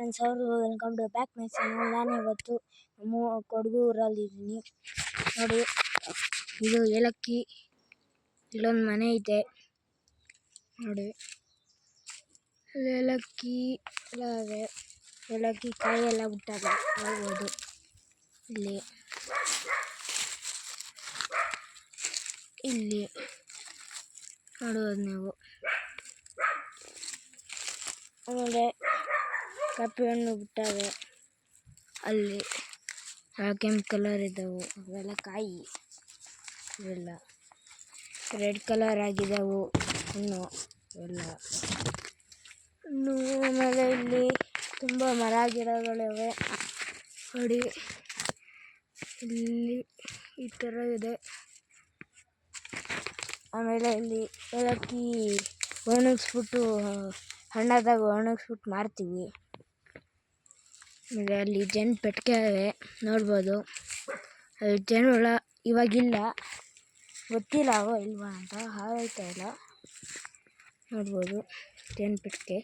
Friends, ಅವರು welcome to back my channel. ನಾನು ಇವತ್ತು ಕೊಡಗೂರಲ್ಲಿದ್ದೀನಿ. ನೋಡಿ, ಇದು ಏಲಕ್ಕಿ. ಇಲ್ಲೊಂದು ಮನೆ ಐತೆ ನೋಡಿ. ಏಲಕ್ಕಿ ಎಲ್ಲ ಇದೆ. ಏಲಕ್ಕಿ ಕಾಯಿ ಎಲ್ಲ ಬಿಟ್ಟಾಗ ನೋಡ್ಬೋದು. ಇಲ್ಲಿ ನೋಡ್ಬೋದು ನೀವು. ಆಮೇಲೆ ಕಾಪಿ ಹಣ್ಣು ಬಿಟ್ಟಾವೆ. ಅಲ್ಲಿ ಕೆಂಪು ಕಲರ್ ಇದ್ದವು, ಅವೆಲ್ಲ ಕಾಯಿ. ಇವೆಲ್ಲ ರೆಡ್ ಕಲರ್ ಆಗಿದ್ದವು ಹಣ್ಣು ಎಲ್ಲ. ಆಮೇಲೆ ಇಲ್ಲಿ ತುಂಬ ಮರ ಗಿಡಗಳಿವೆ ನೋಡಿ. ಇಲ್ಲಿ ಈ ಥರ ಇದೆ. ಆಮೇಲೆ ಇಲ್ಲಿ ಏಲಕ್ಕಿ ಒಣಗಿಸ್ಬಿಟ್ಟು ಹಣ್ಣಾದಾಗ ಒಣಗಿಸ್ಬಿಟ್ಟು ಮಾರ್ತೀವಿ. ಆಮೇಲೆ ಅಲ್ಲಿ ಜೇನು ಪೆಟ್ಟಿಗೆ ಇವೆ ನೋಡ್ಬೋದು. ಅಲ್ಲಿ ಜೇನುಹುಳ ಇವಾಗಿಲ್ಲ, ಗೊತ್ತಿಲ್ಲ ಅವ ಇಲ್ವಾ ಅಂತ. ಹಾರೈತಾ ಇಲ್ಲ ನೋಡ್ಬೋದು. ಜೇನು ಪೆಟ್ಟಿಗೆ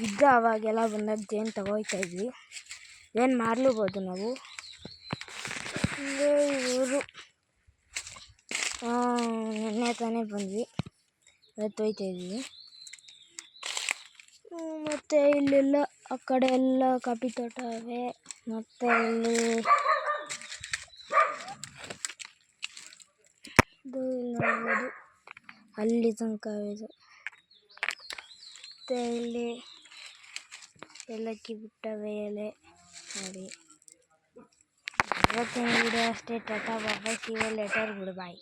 ಇದ್ದ ಅವಾಗೆಲ್ಲ ಬಂದಾಗ ಜೇನು ತಗೋಯ್ತಾ ಇದ್ವಿ. ಜೇನು ಮಾರ್ಲೂಬೋದು ನಾವು. ಇವರು ನೆನ್ನೆ ತಾನೇ ಬಂದ್ವಿ, ಇವತ್ತು ಹೋಯ್ತಾ ಇದ್ವಿ. ಮತ್ತು ಇಲ್ಲೆಲ್ಲ ಆ ಕಡೆ ಎಲ್ಲ ಕಾಫಿ ತೋಟ ಇವೆ. ಮತ್ತು ಇಲ್ಲಿ ಇದು ನೋಡ್ಬೋದು, ಅಲ್ಲಿ ತನಕ ಇದೆ. ಮತ್ತು ಇಲ್ಲಿ ಏಲಕ್ಕಿ ಬಿಟ್ಟವೆ ಎಲೆ ನೋಡಿ. ಇವತ್ತಿನ ವಿಡಿಯೋ ಅಷ್ಟೇ. Tata bye. See you later. Good bye.